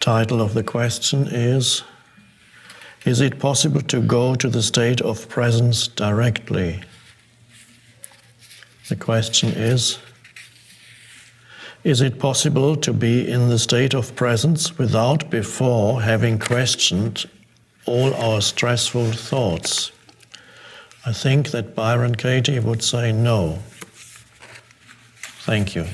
title of the question is it possible to go to the state of presence directly? The question is it possible to be in the state of presence without before having questioned all our stressful thoughts? I think that Byron Katie would say no. Thank you.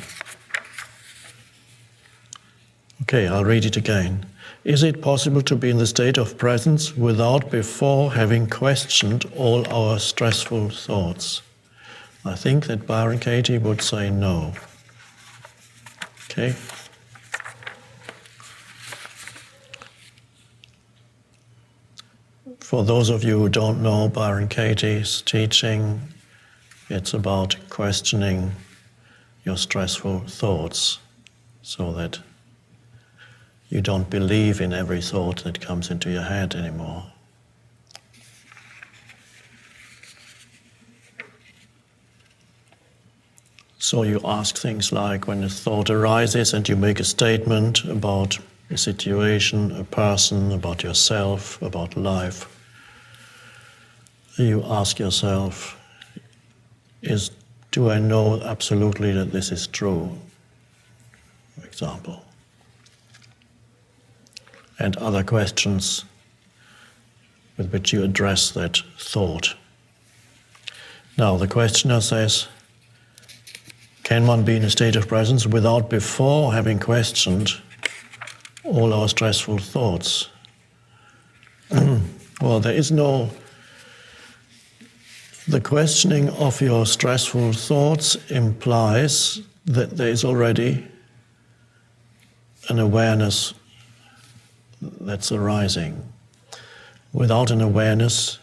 Okay, I'll read it again. Is it possible to be in the state of presence without before having questioned all our stressful thoughts? I think that Byron Katie would say no. Okay? For those of you who don't know Byron Katie's teaching, it's about questioning your stressful thoughts so that you don't believe in every thought that comes into your head anymore. So you ask things like, when a thought arises and you make a statement about a situation, a person, about yourself, about life, you ask yourself, do I know absolutely that this is true? For example. And other questions with which you address that thought. Now, the questioner says, can one be in a state of presence without before having questioned all our stressful thoughts? Well, the questioning of your stressful thoughts implies that there is already an awareness that's arising. Without an awareness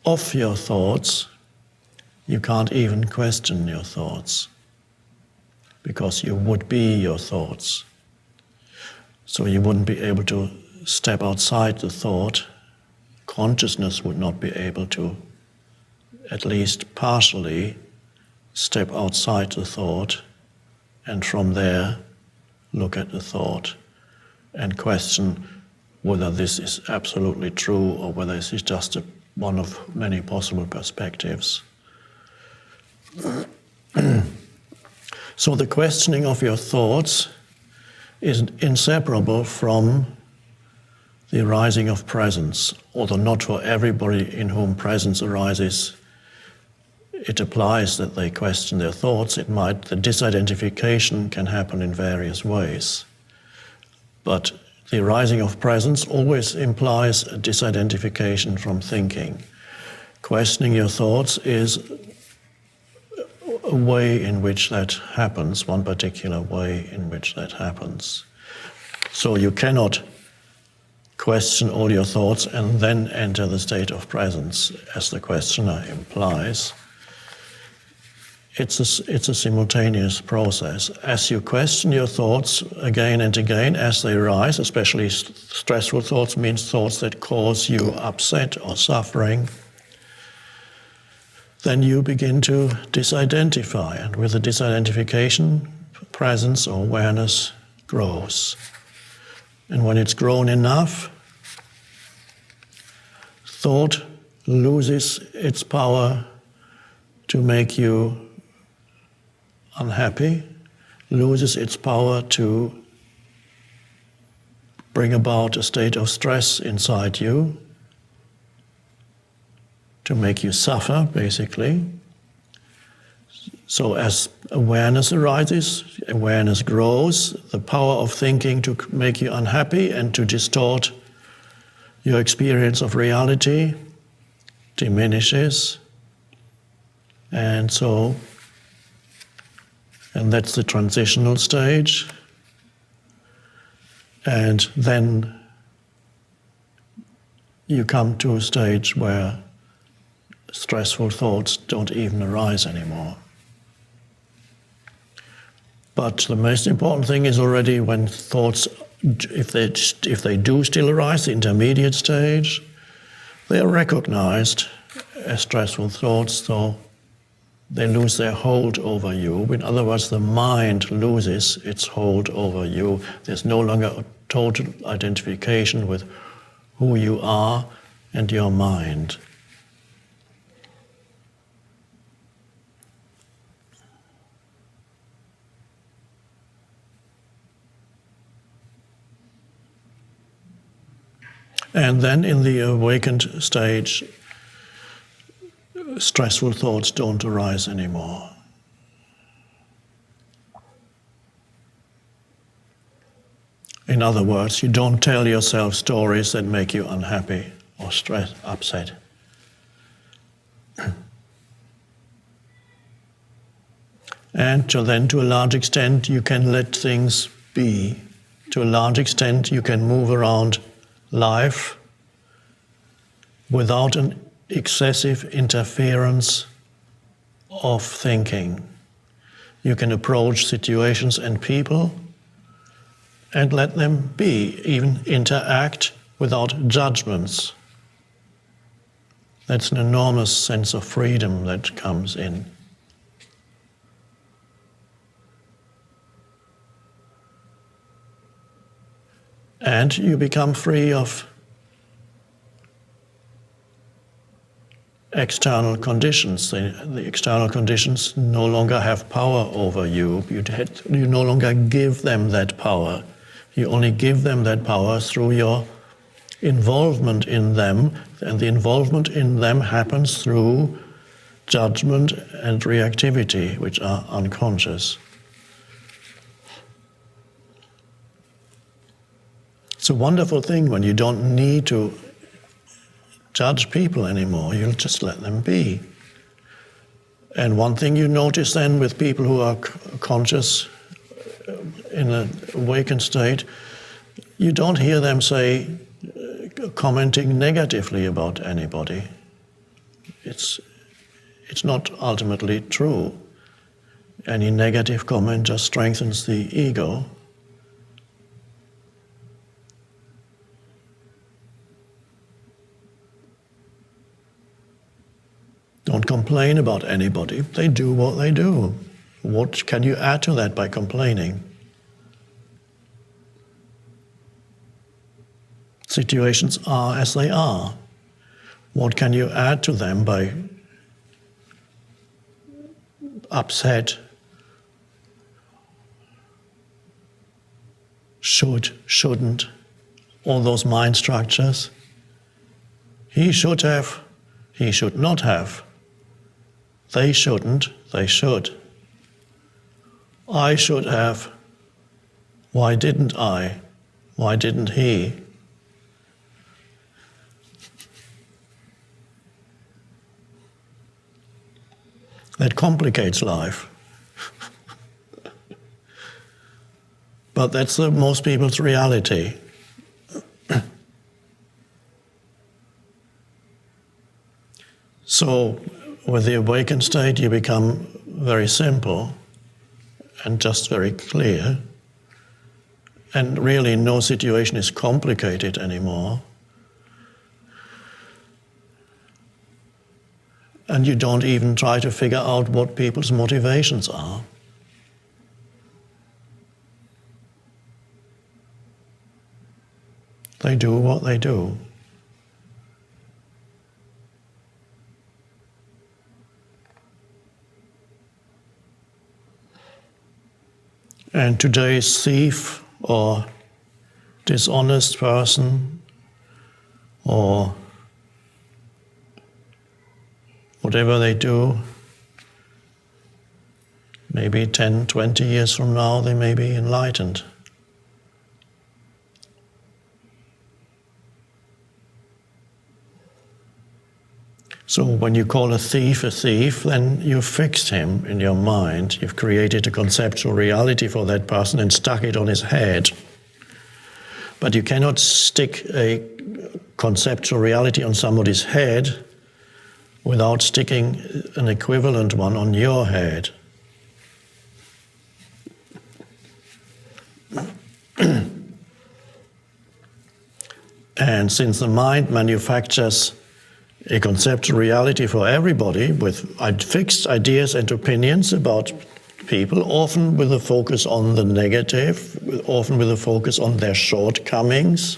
of your thoughts, you can't even question your thoughts, because you would be your thoughts. So you wouldn't be able to step outside the thought. Consciousness would not be able to, at least partially, step outside the thought and from there look at the thought and question whether this is absolutely true or whether this is just one of many possible perspectives. So the questioning of your thoughts is inseparable from the arising of presence, although not for everybody in whom presence arises. It applies that they question their thoughts. The disidentification can happen in various ways. But the arising of presence always implies a disidentification from thinking. Questioning your thoughts is a way in which that happens, one particular way in which that happens. So you cannot question all your thoughts and then enter the state of presence, as the questioner implies. It's a simultaneous process. As you question your thoughts again and again as they arise, especially stressful thoughts means thoughts that cause you upset or suffering, then you begin to disidentify, and with the disidentification, presence or awareness grows. And when it's grown enough, thought loses its power to make you unhappy, loses its power to bring about a state of stress inside you, to make you suffer, basically. So as awareness arises, awareness grows, the power of thinking to make you unhappy and to distort your experience of reality diminishes. And that's the transitional stage. And then you come to a stage where stressful thoughts don't even arise anymore. But the most important thing is already when thoughts, if they do still arise, the intermediate stage, they are recognized as stressful thoughts, so they lose their hold over you. In other words, the mind loses its hold over you. There's no longer total identification with who you are and your mind. And then in the awakened stage, stressful thoughts don't arise anymore. In other words, you don't tell yourself stories that make you unhappy or upset. And to a large extent, you can let things be. To a large extent, you can move around life without an excessive interference of thinking. You can approach situations and people and let them be, even interact without judgments. That's an enormous sense of freedom that comes in. And you become free of external conditions. The external conditions no longer have power over you. You no longer give them that power. You only give them that power through your involvement in them, and the involvement in them happens through judgment and reactivity, which are unconscious. It's a wonderful thing when you don't need to judge people anymore. You'll just let them be. And one thing you notice then with people who are conscious in an awakened state, you don't hear them commenting negatively about anybody. It's not ultimately true. Any negative comment just strengthens the ego. Don't complain about anybody. They do what they do. What can you add to that by complaining? Situations are as they are. What can you add to them by upset, should, shouldn't, all those mind structures? He should have, he should not have. They shouldn't, they should. I should have. Why didn't I? Why didn't he? That complicates life. But that's most people's reality. So, with the awakened state, you become very simple and just very clear. And really, no situation is complicated anymore. And you don't even try to figure out what people's motivations are. They do what they do. And today's thief or dishonest person or whatever they do, maybe 10, 20 years from now, they may be enlightened. So when you call a thief, then you've fixed him in your mind. You've created a conceptual reality for that person and stuck it on his head. But you cannot stick a conceptual reality on somebody's head without sticking an equivalent one on your head. And since the mind manufactures a conceptual reality for everybody with fixed ideas and opinions about people, often with a focus on the negative, often with a focus on their shortcomings.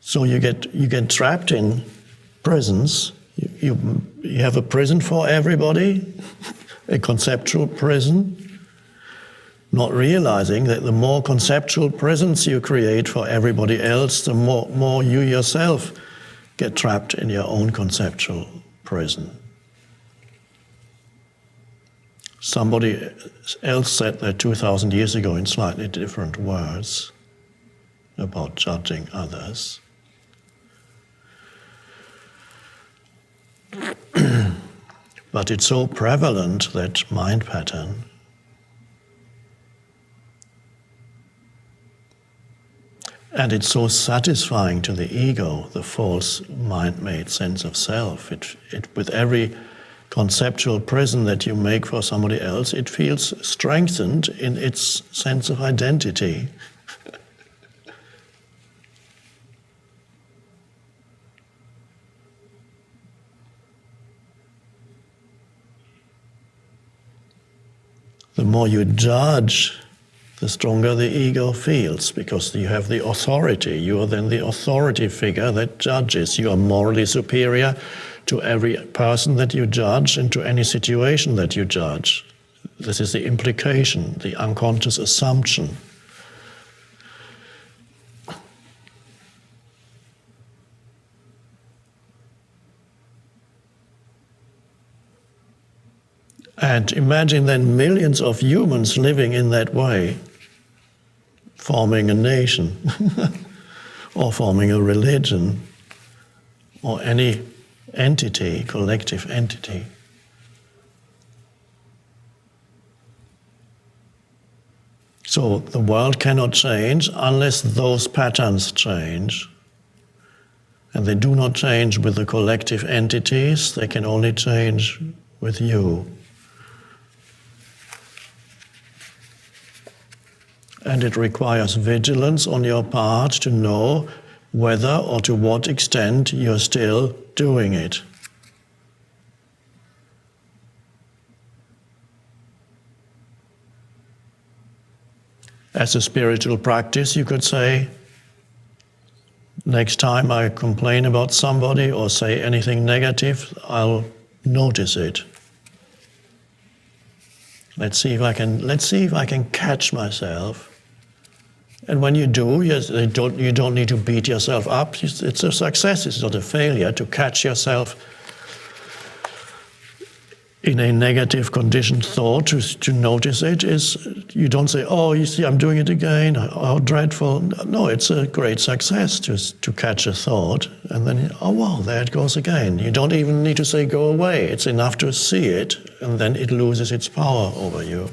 So you get trapped in prisons. You have a prison for everybody, a conceptual prison, not realizing that the more conceptual prisons you create for everybody else, the more you yourself get trapped in your own conceptual prison. Somebody else said that 2,000 years ago in slightly different words about judging others. But it's so prevalent, that mind pattern. And it's so satisfying to the ego, the false mind-made sense of self. With every conceptual prison that you make for somebody else, it feels strengthened in its sense of identity. The more you judge, the stronger the ego feels, because you have the authority. You are then the authority figure that judges. You are morally superior to every person that you judge and to any situation that you judge. This is the implication, the unconscious assumption. And imagine then millions of humans living in that way, forming a nation, or forming a religion, or any entity, collective entity. So the world cannot change unless those patterns change. And they do not change with the collective entities, they can only change with you. And it requires vigilance on your part to know whether or to what extent you're still doing it. As a spiritual practice, you could say, next time I complain about somebody or say anything negative, I'll notice it. Let's see if I can catch myself. And when you do, you don't need to beat yourself up. It's a success, it's not a failure. To catch yourself in a negative conditioned thought, to notice it, is you don't say, oh, you see, I'm doing it again, how dreadful. No, it's a great success to catch a thought, and then, oh wow, there it goes again. You don't even need to say go away. It's enough to see it, and then it loses its power over you.